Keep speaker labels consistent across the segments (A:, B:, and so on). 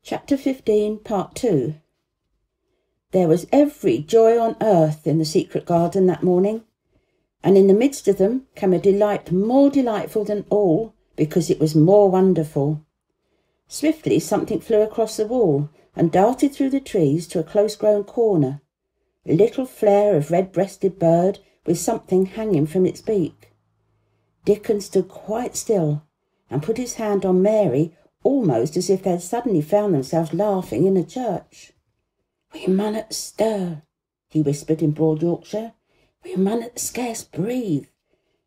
A: Chapter 15, Part 2. There was every joy on earth in the secret garden that morning, and in the midst of them came a delight more delightful than all, because it was more wonderful. Swiftly something flew across the wall and darted through the trees to a close-grown corner, a little flare of red-breasted bird with something hanging from its beak. Dickon stood quite still and put his hand on Mary, almost as if they had suddenly found themselves laughing in a church. "We munnot stir," he whispered in broad Yorkshire. "We munnot scarce breathe.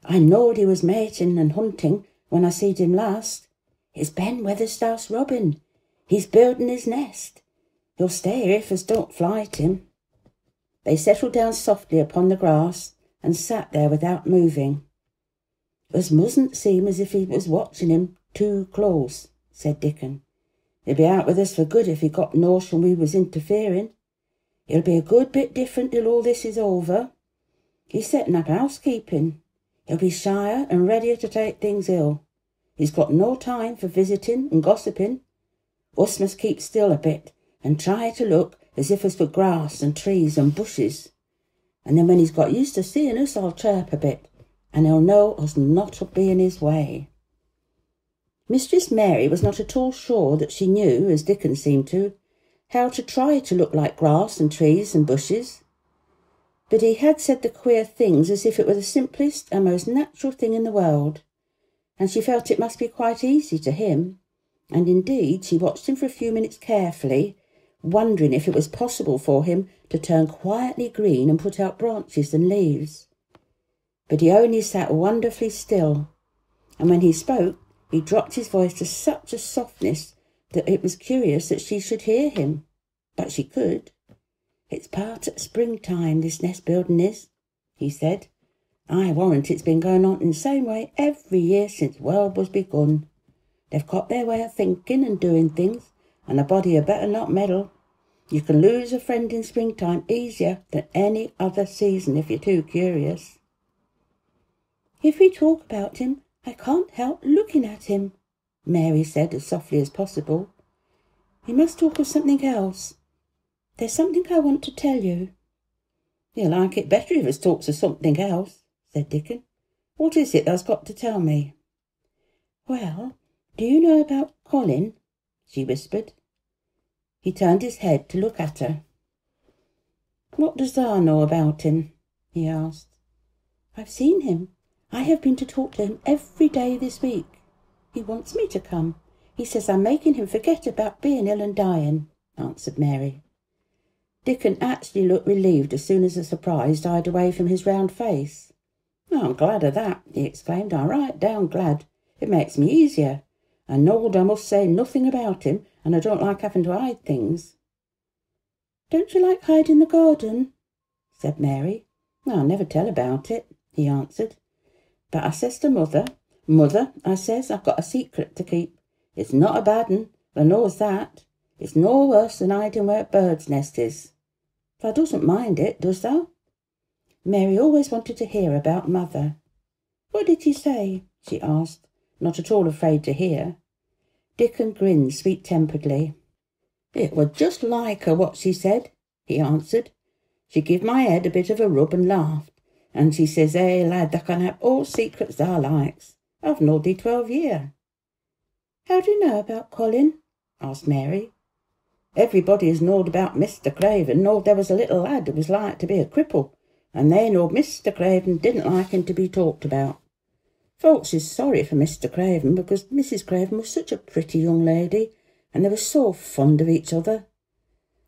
A: I knowed he was mating and hunting when I seed him last. It's Ben Weatherstaff's robin. He's building his nest. He'll stay here if us don't flight him." They settled down softly upon the grass and sat there without moving. "Us mustn't seem as if he was watching him too close," said Dickon. "He'd be out with us for good if he got notion we was interfering. It'll be a good bit different till all this is over. He's setting up housekeeping. He'll be shyer and readier to take things ill. He's got no time for visiting and gossiping. Us must keep still a bit and try to look as if us were grass and trees and bushes. And then when he's got used to seeing us, I'll chirp a bit, and he'll know us not to be in his way." Mistress Mary was not at all sure that she knew, as Dickon seemed to, how to try to look like grass and trees and bushes. But he had said the queer things as if it were the simplest and most natural thing in the world, and she felt it must be quite easy to him, and indeed she watched him for a few minutes carefully, wondering if it was possible for him to turn quietly green and put out branches and leaves. But he only sat wonderfully still, and when he spoke, he dropped his voice to such a softness that it was curious that she should hear him. But she could. "It's part at springtime, this nest-building is," he said. "I warrant it's been going on in the same way every year since world was begun. They've got their way of thinking and doing things, and a body had better not meddle. You can lose a friend in springtime easier than any other season if you're too curious." "If we talk about him, I can't help looking at him," Mary said as softly as possible. "We must talk of something else. There's something I want to tell you." "You'll like it better if us talks of something else," said Dickon. "What is it thou's got to tell me?" "Well, do you know about Colin?" she whispered. He turned his head to look at her. "What does thou know about him?" he asked. "I've seen him. I have been to talk to him every day this week. He wants me to come. He says I'm making him forget about being ill and dying," answered Mary. Dickon actually looked relieved as soon as the surprise died away from his round face. "Oh, I'm glad of that," he exclaimed. "I'm right down glad. It makes me easier. I knowed I must say nothing about him, and I don't like having to hide things." "Don't you like hiding the garden?" said Mary. "I'll never tell about it," he answered. "But I says to mother, 'Mother,' I says, 'I've got a secret to keep. It's not a bad un, thou knows that. It's no worse than hiding where a bird's nest is.' Thou doesn't mind it, does thou?" Mary always wanted to hear about mother. "What did he say?" she asked, not at all afraid to hear. Dickon grinned sweet-temperedly. "It were just like her what she said," he answered. "She give my head a bit of a rub and laughed, and she says, 'Eh, lad, thou can have all secrets thou likes. I've knowed thee 12 year.'" "How do you know about Colin?" asked Mary. "Everybody has knowed about Mr. Craven, knowed there was a little lad who was like to be a cripple, and they knowed Mr. Craven didn't like him to be talked about. Folks is sorry for Mr. Craven, because Mrs. Craven was such a pretty young lady, and they were so fond of each other.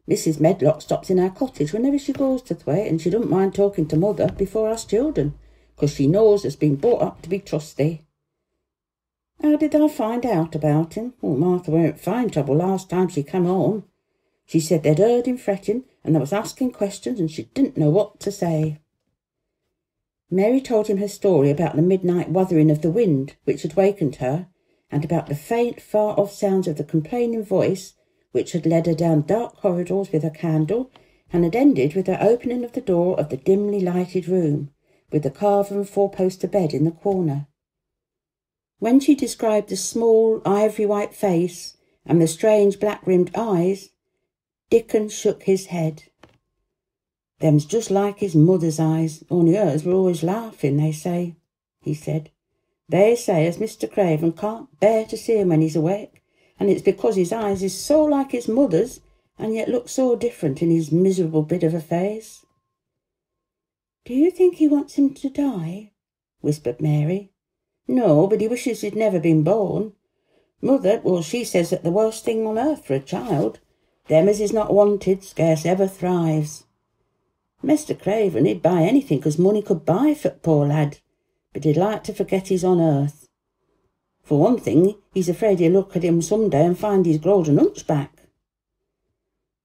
A: Mrs. Medlock stops in our cottage whenever she goes to Thwaite, and she don't mind talking to mother before us children, 'cause she knows us been brought up to be trusty." "How did I find out about him?" "Martha weren't fine trouble last time she come home. She said they'd heard him fretting, and they was asking questions, and she didn't know what to say." Mary told him her story about the midnight wuthering of the wind, which had wakened her, and about the faint, far-off sounds of the complaining voice, which had led her down dark corridors with her candle, and had ended with her opening of the door of the dimly lighted room, with the carven four-poster bed in the corner. When she described the small, ivory-white face and the strange black-rimmed eyes, Dickon shook his head. "Them's just like his mother's eyes, only hers were always laughing, they say," he said. "They say as Mr. Craven can't bear to see him when he's awake, and it's because his eyes is so like his mother's and yet look so different in his miserable bit of a face." "Do you think he wants him to die?" whispered Mary. "No, but he wishes he'd never been born. Mother, well, she says that the worst thing on earth for a child, them as is not wanted, scarce ever thrives. Mr. Craven, he'd buy anything as money could buy for the poor lad, but he'd like to forget he's on earth. For one thing, he's afraid he'll look at him some day and find he's growed an hunchback."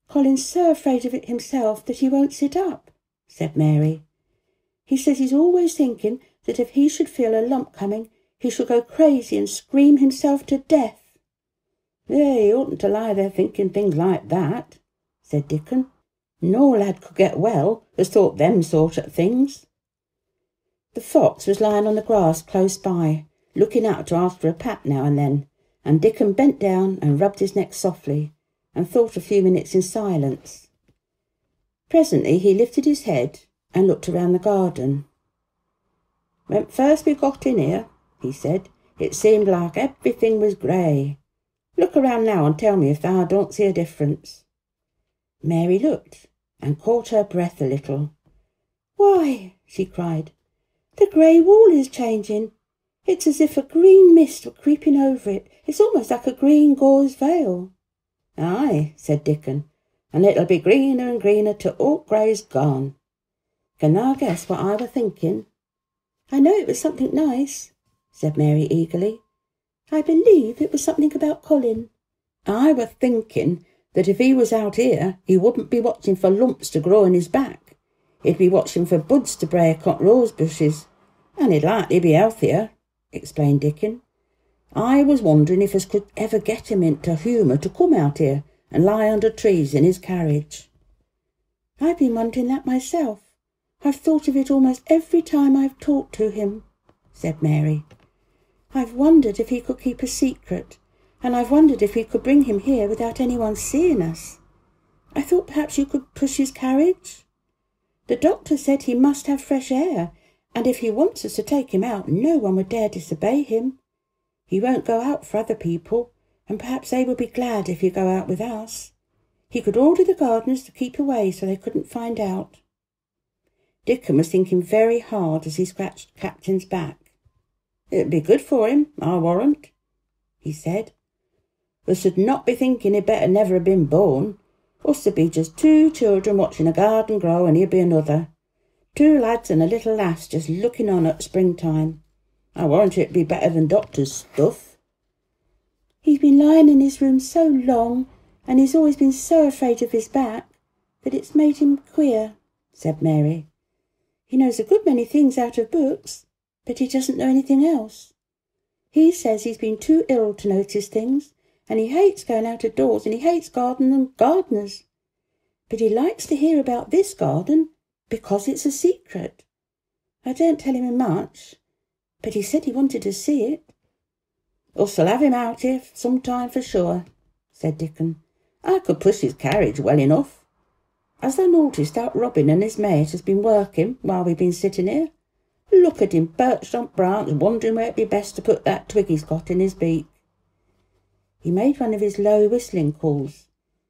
A: "Colin's so afraid of it himself that he won't sit up," said Mary. "He says he's always thinking that if he should feel a lump coming, he shall go crazy and scream himself to death." "Yeah, he oughtn't to lie there thinking things like that," said Dickon. "No lad could get well as thought them sort of things." The fox was lying on the grass close by, looking out to ask for a pat now and then, and Dickon bent down and rubbed his neck softly, and thought a few minutes in silence. Presently he lifted his head and looked around the garden. "When first we got in here," he said, "it seemed like everything was grey. Look around now and tell me if thou don't see a difference." Mary looked and caught her breath a little. "Why," she cried, "the grey wall is changing. It's as if a green mist were creeping over it. It's almost like a green gauze veil." "Aye," said Dickon, "and it'll be greener and greener till all grey's gone. Can thou guess what I were thinking?" "I know it was something nice," said Mary eagerly. "I believe it was something about Colin." "I were thinking that if he was out here, he wouldn't be watching for lumps to grow in his back. He'd be watching for buds to break on rose bushes, and he'd likely be healthier," explained Dickon. "I was wondering if us could ever get him into humour to come out here and lie under trees in his carriage." "I've been wondering that myself. I've thought of it almost every time I've talked to him," said Mary. "I've wondered if he could keep a secret, and I've wondered if we could bring him here without anyone seeing us. I thought perhaps you could push his carriage. The doctor said he must have fresh air, and if he wants us to take him out, no one would dare disobey him. He won't go out for other people, and perhaps they will be glad if you go out with us. He could order the gardeners to keep away so they couldn't find out." Dickon was thinking very hard as he scratched Captain's back. "It'd be good for him, I warrant," he said. "Us should not be thinking he'd better never have been born. Us would be just two children watching a garden grow, and he'd be another. Two lads and a little lass just looking on at springtime. I warrant it'd be better than doctor's stuff." "He's been lying in his room so long, and he's always been so afraid of his back, that it's made him queer," said Mary. "He knows a good many things out of books, but he doesn't know anything else. He says he's been too ill to notice things, and he hates going out of doors, and he hates garden and gardeners. But he likes to hear about this garden, because it's a secret. I don't tell him much, but he said he wanted to see it." "Us'll have him out here some time for sure," said Dickon. "I could push his carriage well enough. Has thou noticed that Robin and his mate has been working while we've been sitting here? Look at him perched on branch, wondering where it'd be best to put that twig he's got in his beak." He made one of his low whistling calls,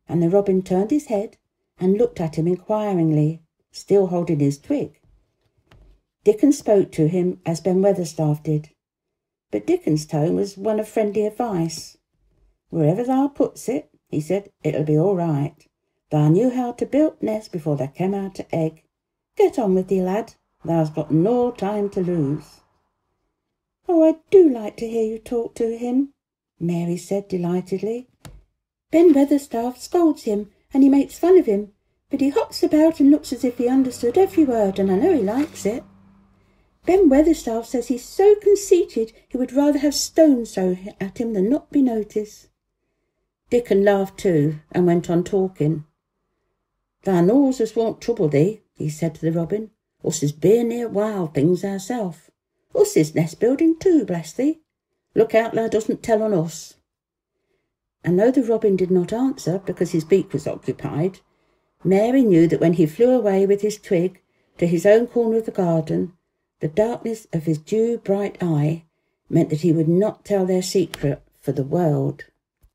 A: and the robin turned his head and looked at him inquiringly, still holding his twig. Dickon spoke to him as Ben Weatherstaff did, but Dickon's tone was one of friendly advice. "Wherever thou puts it," he said, "it'll be all right. Thou knew how to build nest before they came out to egg. Get on with thee, lad. Thou's got no time to lose." "Oh, I do like to hear you talk to him," Mary said delightedly. "Ben Weatherstaff scolds him, and he makes fun of him, but he hops about and looks as if he understood every word, and I know he likes it. Ben Weatherstaff says he's so conceited he would rather have stones thrown at him than not be noticed." Dickon laughed too, and went on talking. "Thou knows us won't trouble thee," he said to the robin. "Us is bein' near wild things ourself. Us is nest building too, bless thee. Look out thou doesn't tell on us." and though the robin did not answer because his beak was occupied, Mary knew that when he flew away with his twig to his own corner of the garden, the darkness of his dew-bright eye meant that he would not tell their secret for the world.